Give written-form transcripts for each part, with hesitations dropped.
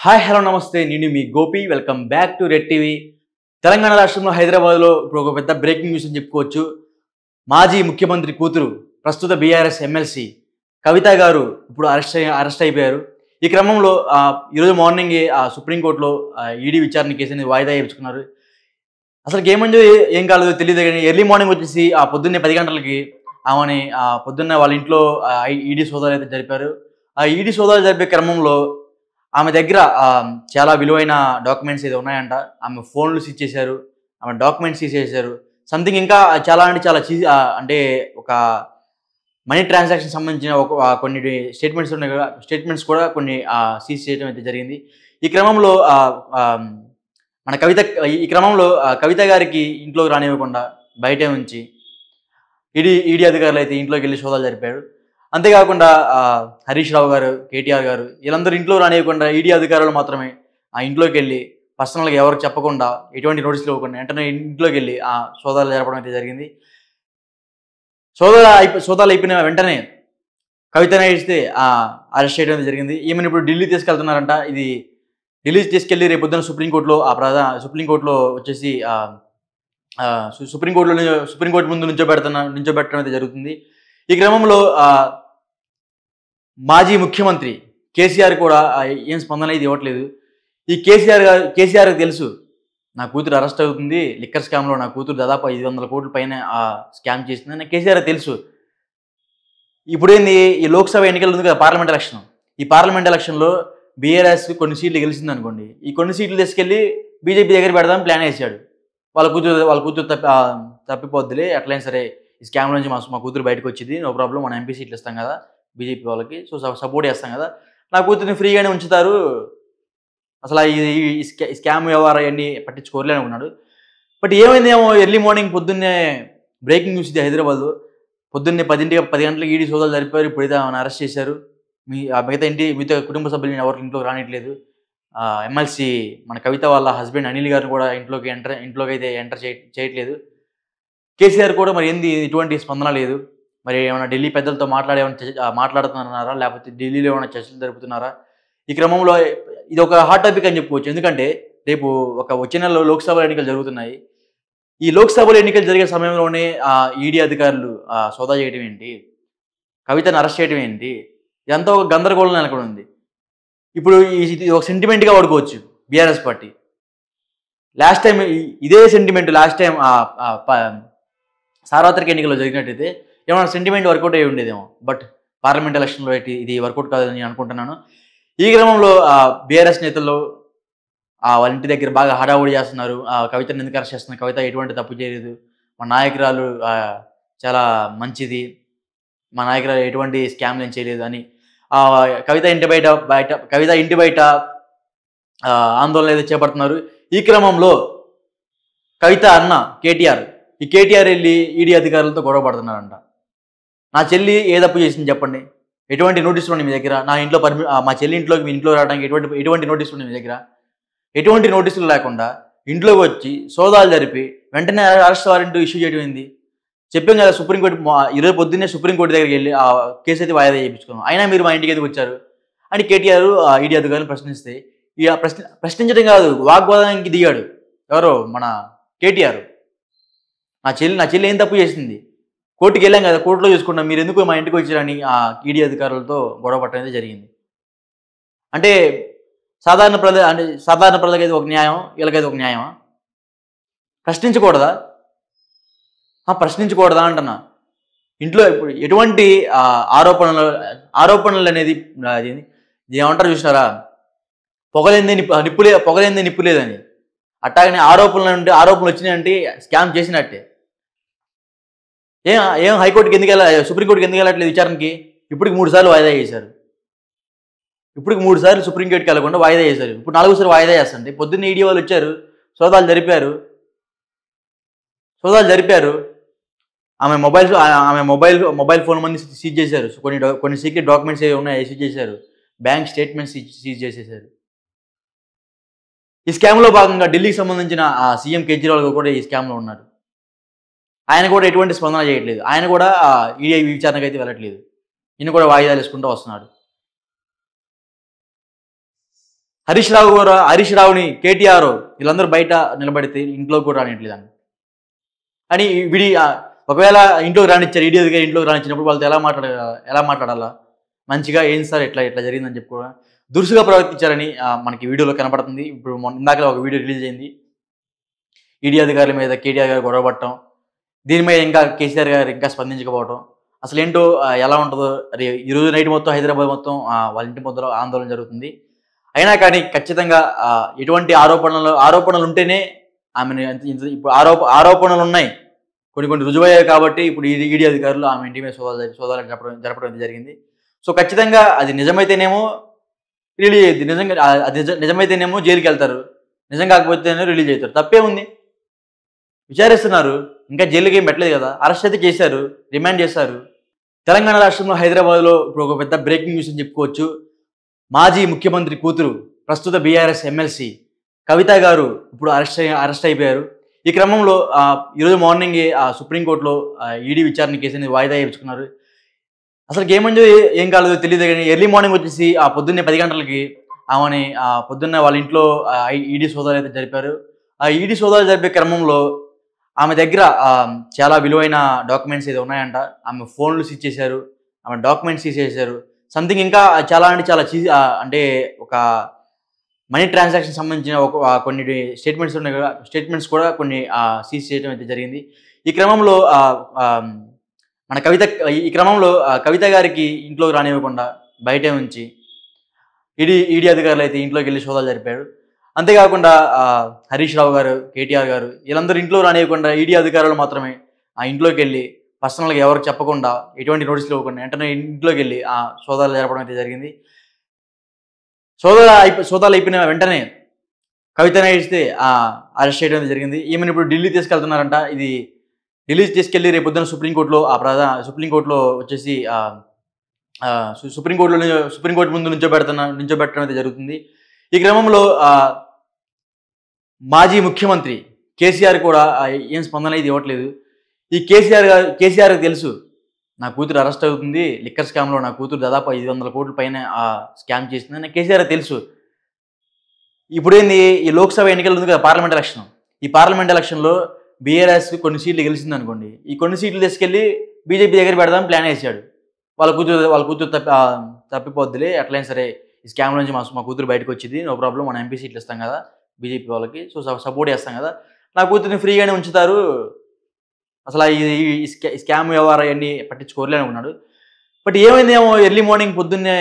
Hi hello నమస్తే నేను మీ Gopi welcome back to Red TV. Telangana రాష్ట్రంలో హైదరాబాద్లో ఇప్పుడు ఒక పెద్ద బ్రేకింగ్ న్యూస్ అని చెప్పుకోవచ్చు. మాజీ ముఖ్యమంత్రి కూతురు ప్రస్తుత బీఆర్ఎస్ ఎమ్మెల్సీ కవిత గారు ఇప్పుడు అరెస్ట్ అయిపోయారు. ఈ క్రమంలో ఈరోజు మార్నింగే సుప్రీంకోర్టులో ఈడీ విచారణ కేసుని వాయిదా వేయించుకున్నారు. అసలు ఏమైందో ఏం కాలేదో తెలియదు కానీ ఎర్లీ మార్నింగ్ వచ్చేసి పొద్దున్నే 10 గంటలకి ఆమెని పొద్దున్న వాళ్ళ ఇంట్లో ఈడీ సోదాలు అయితే జరిపారు. ఆ ఈడీ సోదాలు జరిపే క్రమంలో ఆమె దగ్గర చాలా విలువైన డాక్యుమెంట్స్ ఏదో ఉన్నాయంట. ఆమె ఫోన్లు సీజ్ చేశారు, ఆమె డాక్యుమెంట్స్ సీజ్ చేశారు. సంథింగ్ ఇంకా చాలా అంటే చాలా అంటే ఒక మనీ ట్రాన్సాక్షన్ సంబంధించిన కొన్ని స్టేట్మెంట్స్ ఉన్నాయి కదా, స్టేట్మెంట్స్ కూడా కొన్ని సీజ్ చేయడం అయితే జరిగింది. ఈ క్రమంలో కవిత గారికి ఇంట్లోకి రానివ్వకుండా బయటే ఉంచి ఈడీ అధికారులు అయితే ఇంట్లోకి వెళ్ళి సోదాలు జరిపారు. అంతేకాకుండా హరీష్ రావు గారు, కేటీఆర్ గారు వీళ్ళందరూ ఇంట్లో రానివ్వకుండా ఈడీ అధికారులు మాత్రమే ఆ ఇంట్లోకి వెళ్ళి పర్సనల్గా ఎవరికి చెప్పకుండా ఎటువంటి నోటీసులు ఇవ్వకుండా వెంటనే ఇంట్లోకి వెళ్ళి సోదాలు జరపడం అయితే జరిగింది. సోదాలు అయిపోయిన వెంటనే కవితనే ఇస్తే అరెస్ట్ చేయడం జరిగింది. ఈమెను ఇప్పుడు ఢిల్లీ తీసుకెళ్తున్నారంట. ఇది ఢిల్లీ తీసుకెళ్ళి రేపు పొద్దున సుప్రీంకోర్టులో వచ్చేసి సుప్రీంకోర్టు ముందు నుంచోబెట్టడం అయితే జరుగుతుంది. ఈ క్రమంలో మాజీ ముఖ్యమంత్రి కేసీఆర్ కూడా ఏం స్పందన అయితే ఇవ్వట్లేదు. ఈ కేసీఆర్ తెలుసు నా కూతురు అరెస్ట్ అవుతుంది, లిక్కర్ స్కామ్లో నా కూతురు దాదాపు 500 కోట్ల పైన స్కామ్ చేసిందని కేసీఆర్ తెలుసు. ఇప్పుడేంది ఈ లోక్సభ ఎన్నికలు ఉంది కదా, పార్లమెంట్ ఎలక్షన్లో బీఆర్ఎస్ కొన్ని సీట్లు గెలిచింది అనుకోండి, ఈ కొన్ని సీట్లు తీసుకెళ్ళి బీజేపీ దగ్గర పెడదాం ప్లాన్ వేసాడు. వాళ్ళ కూతురు తప్పిపోద్దులే, ఎట్లయినా సరే ఈ స్కామ్ నుంచి మా కూతురు బయటకు వచ్చింది, నో ప్రాబ్లం, మనం ఎంపీ సీట్లు ఇస్తాం కదా బీజేపీ వాళ్ళకి, సో సపోర్ట్ చేస్తాం కదా, నా కూతురిని ఫ్రీగానే ఉంచుతారు, అసలు ఈ స్కామ్ వ్యవహారం అవన్నీ పట్టించుకోరలే అనుకున్నాడు. బట్ ఏమైందేమో ఎర్లీ మార్నింగ్ పొద్దున్నే బ్రేకింగ్ న్యూస్ ఇది హైదరాబాద్లో. పొద్దున్నే 10 గంటలకు ఈడీ సోదాలు జరిపారు. ఇప్పుడైతే ఆమెను అరెస్ట్ చేశారు. మిగతా కుటుంబ సభ్యులను ఎవరికి ఇంట్లోకి రానిట్లేదు. ఎమ్మెల్సీ మన కవిత వాళ్ళ హస్బెండ్ అనిల్ గారిని కూడా ఇంట్లోకి అయితే ఎంటర్ చేయట్లేదు. కేసీఆర్ కూడా మరి ఏంది ఎటువంటి స్పందన లేదు. మరి ఏమైనా ఢిల్లీ పెద్దలతో మాట్లాడుతున్నారా, లేకపోతే ఢిల్లీలో ఏమైనా చర్చలు జరుపుతున్నారా? ఈ క్రమంలో ఇది ఒక హాట్ టాపిక్ అని చెప్పుకోవచ్చు. ఎందుకంటే రేపు వచ్చే నెలలో లోక్సభ ఎన్నికలు జరుగుతున్నాయి. ఈ లోక్సభలో ఎన్నికలు జరిగే సమయంలోనే ఈడీ అధికారులు సోదా చేయడం ఏంటి, కవితను అరెస్ట్ చేయడం ఏంటి, ఇదంతా ఒక గందరగోళం నెలకొని ఉంది. ఇప్పుడు ఇది ఒక సెంటిమెంట్గా వాడుకోవచ్చు బీఆర్ఎస్ పార్టీ. లాస్ట్ టైం ఇదే సెంటిమెంట్ సార్వత్రిక ఎన్నికల్లో జరిగినట్టయితే ఏమైనా సెంటిమెంట్ వర్కౌట్ అయ్యి ఉండేదేమో. బట్ పార్లమెంట్ ఎలక్షన్లో ఇది వర్కౌట్ కాదని నేను అనుకుంటున్నాను. ఈ క్రమంలో బీఆర్ఎస్ నేతల్లో వాళ్ళ ఇంటి దగ్గర బాగా హడావుడి చేస్తున్నారు. కవితను ఎందుకు అరెస్ట్ చేస్తున్నారు, కవిత ఎటువంటి తప్పు చేయలేదు, మా నాయకురాలు చాలా మంచిది, మా నాయకురాలు ఎటువంటి స్కామ్లు ఏం చేయలేదు అని కవిత ఇంటి బయట ఆందోళన అయితే చేపడుతున్నారు. ఈ క్రమంలో కవిత అన్న కేటీఆర్ వెళ్ళి ఈడీ అధికారులతో గొడవ పడుతున్నారంట. నా చెల్లి ఏ తప్పు చేసింది చెప్పండి, ఎటువంటి నోటీసులు ఉన్నాయి మీ దగ్గర, మా చెల్లి మీ ఇంట్లో రావడానికి ఎటువంటి నోటీసులు ఉన్నాయి మీ దగ్గర? ఎటువంటి నోటీసులు లేకుండా ఇంట్లోకి వచ్చి సోదాలు జరిపి వెంటనే అరెస్ట్ వారెంట్ ఇష్యూ చేయడం ఏంది? చెప్పాం కదా, సుప్రీంకోర్టు ఈరోజు పొద్దున్నే సుప్రీంకోర్టు దగ్గరికి వెళ్ళి కేసు అయితే వాయిదా చేయించుకున్నాం, అయినా మీరు మా ఇంటికి ఎందుకు వచ్చారు అని కేటీఆర్ ఈడీ అధికారులు ప్రశ్నిస్తే ప్రశ్నించడం కాదు, వాగ్వాదానికి దిగాడు. ఎవరో మన కేటీఆర్. నా చెల్లి ఏం తప్పు చేసింది, కోర్టుకి వెళ్ళాం కదా, కోర్టులో చూసుకున్నాం, మీరు ఎందుకు మా ఇంటికి వచ్చారని ఈడీ అధికారులతో గొడవ పట్టడం అయితే జరిగింది. అంటే సాధారణ ప్రజలకైతే ఒక న్యాయం, వీళ్ళకైతే ఒక న్యాయమా? ప్రశ్నించకూడదా అంటున్నా. ఇంట్లో ఇప్పుడు ఎటువంటి ఆరోపణలు అనేది ఏమంటారు చూసినారా, పొగలేందే నిప్పు లేదని. అట్టాగనే ఆరోపణలు వచ్చినాయంటే స్కామ్ చేసినట్టే. ఏం హైకోర్టుకి సుప్రీంకోర్టుకి ఎందుకు వెళ్ళట్లేదు విచారణకి? ఇప్పటికి 3 సార్లు వాయిదా చేశారు. సుప్రీంకోర్టుకి వెళ్ళకుండా వాయిదా చేశారు. ఇప్పుడు 4సారి వాయిదా చేస్తుంది. పొద్దున్న ఈడీ వాళ్ళు వచ్చారు, సోదాలు జరిపారు. ఆమె మొబైల్ ఫోన్ మంది సీజ్ చేశారు. కొన్ని సీక్రెట్ డాక్యుమెంట్స్ ఏవి ఉన్నాయో సీజ్ చేశారు. బ్యాంక్ స్టేట్మెంట్స్ సీజ్ చేసేశారు. ఈ స్కామ్లో భాగంగా ఢిల్లీకి సంబంధించిన సీఎం కేజ్రీవాల్ కూడా ఈ స్కామ్లో ఉన్నాడు. ఆయన కూడా ఎటువంటి స్పందన చేయట్లేదు. ఆయన కూడా ఈడీ విచారణకు అయితే వెళ్ళట్లేదు. ఈయన కూడా వాయిదాలు వేసుకుంటూ వస్తున్నాడు. హరీష్ రావుని కేటీఆర్ వీళ్ళందరూ బయట నిలబడితే ఇంట్లో కూడా రానిట్లేదని అని విడి ఒకవేళ ఇంట్లోకి రానిచ్చారు ఈడీగా ఇంట్లోకి రానిచ్చినప్పుడు వాళ్ళతో ఎలా మాట్లాడాలా మంచిగా ఏం సార్ ఎట్లా ఎట్లా జరిగిందని చెప్పి కూడా దురుసుగా ప్రవర్తించారని మనకి వీడియోలో కనపడుతుంది. ఇప్పుడు ఇందాక ఒక వీడియో రిలీజ్ అయింది. ఈడీ అధికారుల మీద కేటీఆర్ గారు గొడవపడటం, దీని మీద ఇంకా కేసీఆర్ గారు ఇంకా స్పందించకపోవటం, అసలు ఏంటో ఎలా ఉంటుందో ఈరోజు నైట్ మొత్తం హైదరాబాద్ మొత్తం వాళ్ళ ఇంటి ముందర ఆందోళన జరుగుతుంది. అయినా కానీ ఖచ్చితంగా ఎటువంటి ఆరోపణలు ఉంటేనే ఆమెను ఇప్పుడు ఆరోపణలు ఉన్నాయి, కొన్ని రుజువయ్యాయి కాబట్టి ఇప్పుడు ఈడీ అధికారులు ఆమె ఇంటి మీద సోదాలు జరపడం జరిగింది. సో ఖచ్చితంగా అది నిజమైతేనేమో రిలీజ్ అయ్యింది, నిజంగా అది నిజమైతేనేమో జైలుకి వెళ్తారు, నిజం కాకపోతేనే రిలీజ్ అవుతారు. తప్పే ఉంది, విచారిస్తున్నారు, ఇంకా జైలుకి ఏం పెట్టలేదు కదా, అరెస్ట్ అయితే చేశారు, రిమాండ్ చేశారు. తెలంగాణ రాష్ట్రంలో హైదరాబాద్లో ఇప్పుడు ఒక పెద్ద బ్రేకింగ్ న్యూస్ అని చెప్పుకోవచ్చు. మాజీ ముఖ్యమంత్రి కూతురు ప్రస్తుత బీఆర్ఎస్ ఎమ్మెల్సీ కవిత గారు ఇప్పుడు అరెస్ట్ అయిపోయారు. ఈ క్రమంలో ఈరోజు మార్నింగ్ సుప్రీంకోర్టులో ఈడీ విచారణ కేసు అనేది వాయిదా వేయించుకున్నారు. అసలు ఏమంజో ఏం కాలేదో తెలియదు కానీ ఎర్లీ మార్నింగ్ వచ్చేసి పొద్దున్నే 10 గంటలకి ఆమెని పొద్దున్నే వాళ్ళ ఇంట్లో ఈడీ సోదాలు అయితే జరిపారు. ఆ ఈడీ సోదాలు జరిపే క్రమంలో ఆమె దగ్గర చాలా విలువైన డాక్యుమెంట్స్ ఏదో ఉన్నాయంట. ఆమె ఫోన్లు సీజ్ చేశారు, ఆమె డాక్యుమెంట్స్ సీజ్ చేశారు, సంథింగ్ ఇంకా చాలా అంటే ఒక మనీ ట్రాన్సాక్షన్ సంబంధించిన కొన్ని స్టేట్మెంట్స్ ఉన్నాయి కదా, స్టేట్మెంట్స్ కూడా కొన్ని సీజ్ చేయడం అయితే జరిగింది. ఈ క్రమంలో కవిత గారికి ఇంట్లోకి రానివ్వకుండా బయటే ఉంచి ఈడీ అధికారులు అయితే ఇంట్లోకి వెళ్ళి సోదాలు జరిపారు. అంతేకాకుండా హరీష్ రావు గారు, కేటీఆర్ గారు వీళ్ళందరూ ఇంట్లో రానివ్వకుండా ఈడీ అధికారులు మాత్రమే ఆ ఇంట్లోకి వెళ్ళి పర్సనల్గా ఎవరికి చెప్పకుండా ఎటువంటి నోటీసులు ఇవ్వకుండా వెంటనే ఇంట్లోకి వెళ్ళి సోదాలు జరపడం అయితే జరిగింది. సోదాలు అయిపోయిన వెంటనే కవితనే ఇస్తే అరెస్ట్ చేయడం జరిగింది. ఈమెను ఇప్పుడు ఢిల్లీ తీసుకెళ్తున్నారంట. ఇది ఢిల్లీ తీసుకెళ్లి రేపు పొద్దున సుప్రీంకోర్టులో వచ్చేసి సుప్రీంకోర్టు ముందు నుంచోబెట్టడం అయితే జరుగుతుంది. ఈ క్రమంలో మాజీ ముఖ్యమంత్రి కేసీఆర్ కూడా ఏం స్పందన ఇది ఇవ్వట్లేదు. ఈ కేసీఆర్ తెలుసు నా కూతురు అరెస్ట్ అవుతుంది, లిక్కర్ స్కామ్లో నా కూతురు దాదాపు 500 కోట్ల పైన స్కామ్ చేసిందని కేసీఆర్ తెలుసు. ఇప్పుడేంది ఈ లోక్సభ ఎన్నికలు ఉంది కదా, పార్లమెంట్ ఎలక్షన్లో బీఆర్ఎస్ కొన్ని సీట్లు గెలిచింది అనుకోండి, ఈ కొన్ని సీట్లు తీసుకెళ్ళి బీజేపీ దగ్గర పెడదామని ప్లాన్ వేసాడు. వాళ్ళ కూతురు తప్పిపోద్దులే, ఎట్లయినా సరే ఈ స్కామ్ నుంచి మా కూతురు బయటకు వచ్చింది, నో ప్రాబ్లం, మనం ఎంపీ సీట్లు ఇస్తాం కదా బీజేపీ వాళ్ళకి, సో సపోర్ట్ చేస్తాం కదా, నా కూతురిని ఫ్రీగానే ఉంచుతారు, అసలు ఈ స్కామ్ వ్యవహారం అన్నీ పట్టించుకోరలే అనుకున్నాడు. బట్ ఏమైందేమో ఎర్లీ మార్నింగ్ పొద్దున్నే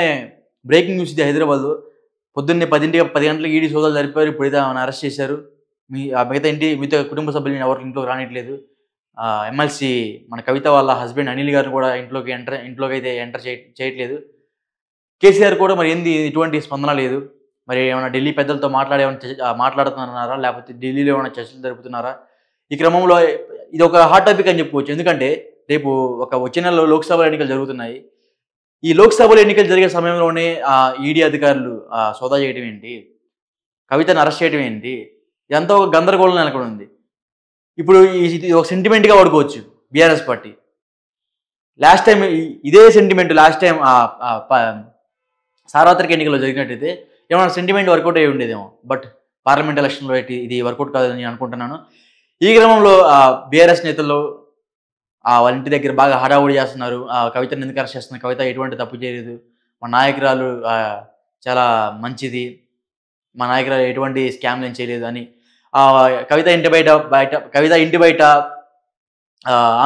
బ్రేకింగ్ న్యూస్ ఇది హైదరాబాద్, పొద్దున్నే 10 గంటలకు ఈడీ సోదాలు జరిపారు. ఇప్పుడైతే ఆమెను అరెస్ట్ చేశారు. మిగతా కుటుంబ సభ్యులను ఎవరికి ఇంట్లోకి రానిట్లేదు. ఎమ్మెల్సీ మన కవిత వాళ్ళ హస్బెండ్ అనిల్ గారిని కూడా ఇంట్లోకి అయితే ఎంటర్ చేయట్లేదు. కేసీఆర్ కూడా మరి ఏంది ఎటువంటి స్పందన లేదు. మరి ఏమైనా ఢిల్లీ పెద్దలతో మాట్లాడుతున్నారా, లేకపోతే ఢిల్లీలో ఏమైనా చర్చలు జరుపుతున్నారా? ఈ క్రమంలో ఇది ఒక హాట్ టాపిక్ అని చెప్పుకోవచ్చు. ఎందుకంటే రేపు వచ్చే నెలలో లోక్సభ ఎన్నికలు జరుగుతున్నాయి. ఈ లోక్సభలో ఎన్నికలు జరిగే సమయంలోనే ఈడీ అధికారులు సోదా చేయడం ఏంటి, కవితను అరెస్ట్ చేయడం ఏంటి, ఇదంతా ఒక గందరగోళం నెలకొని ఉంది. ఇప్పుడు ఇది ఒక సెంటిమెంట్గా వాడుకోవచ్చు బీఆర్ఎస్ పార్టీ. లాస్ట్ టైం ఇదే సెంటిమెంట్ సార్వత్రిక ఎన్నికల్లో జరిగినట్టయితే ఏమైనా సెంటిమెంట్ వర్కౌట్ అయ్యి ఉండేదేమో. బట్ పార్లమెంట్ ఎలక్షన్లో ఇది వర్కౌట్ కాదని నేను అనుకుంటున్నాను. ఈ క్రమంలో బీఆర్ఎస్ నేతల్లో వాళ్ళ ఇంటి దగ్గర బాగా హడావుడి చేస్తున్నారు. కవితను ఎందుకు అరెస్ట్ చేస్తున్నారు, కవిత ఎటువంటి తప్పు చేయలేదు, మా నాయకురాలు చాలా మంచిది, మా నాయకురాలు ఎటువంటి స్కామ్లు ఏం చేయలేదు అని కవిత ఇంటి బయట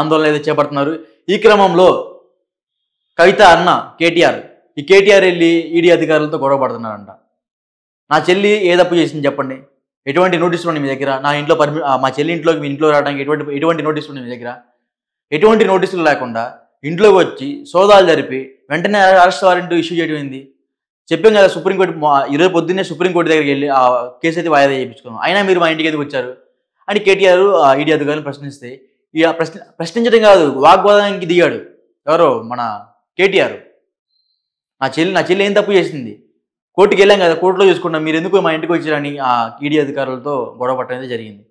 ఆందోళన ఏదో చేపడుతున్నారు. ఈ క్రమంలో కవిత అన్న కేటీఆర్ వెళ్ళి ఈడీ అధికారులతో గొడవ పడుతున్నారంట. నా చెల్లి ఏ తప్పు చేసింది చెప్పండి, ఎటువంటి నోటీసులు ఉన్నాయి మీ దగ్గర, నా ఇంట్లో మా చెల్లి ఇంట్లోకి మీ ఇంట్లో రావడానికి ఎటువంటి నోటీసులు ఉన్నాయి మీ దగ్గర, ఎటువంటి నోటీసులు లేకుండా ఇంట్లోకి వచ్చి సోదాలు జరిపి వెంటనే అరెస్ట్ వారెంట్ ఇష్యూ చేయడం ఏంది? చెప్పాం కదా, సుప్రీంకోర్టు ఈరోజు పొద్దున్నే సుప్రీంకోర్టు దగ్గరికి వెళ్ళి ఆ కేసు అయితే వాయిదా చేయించుకున్నాం, అయినా మీరు మా ఇంటికి ఎందుకు వచ్చారు అని కేటీఆర్ ఈడీ అధికారులను ప్రశ్నిస్తే ప్రశ్నించడం కాదు, వాగ్వాదానికి దిగాడు. ఎవరో మన కేటీఆర్. నా చెల్లి ఏం తప్పు చేసింది, కోర్టుకి వెళ్ళాం కదా, కోర్టులో చూసుకున్నాం, మీరు ఎందుకు మా ఇంటికి వచ్చారని ఈడీ అధికారులతో గొడవ పట్టడం జరిగింది.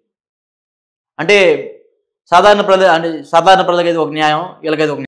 అంటే సాధారణ ప్రజలకైతే ఒక న్యాయం, వీళ్ళకైతే ఒక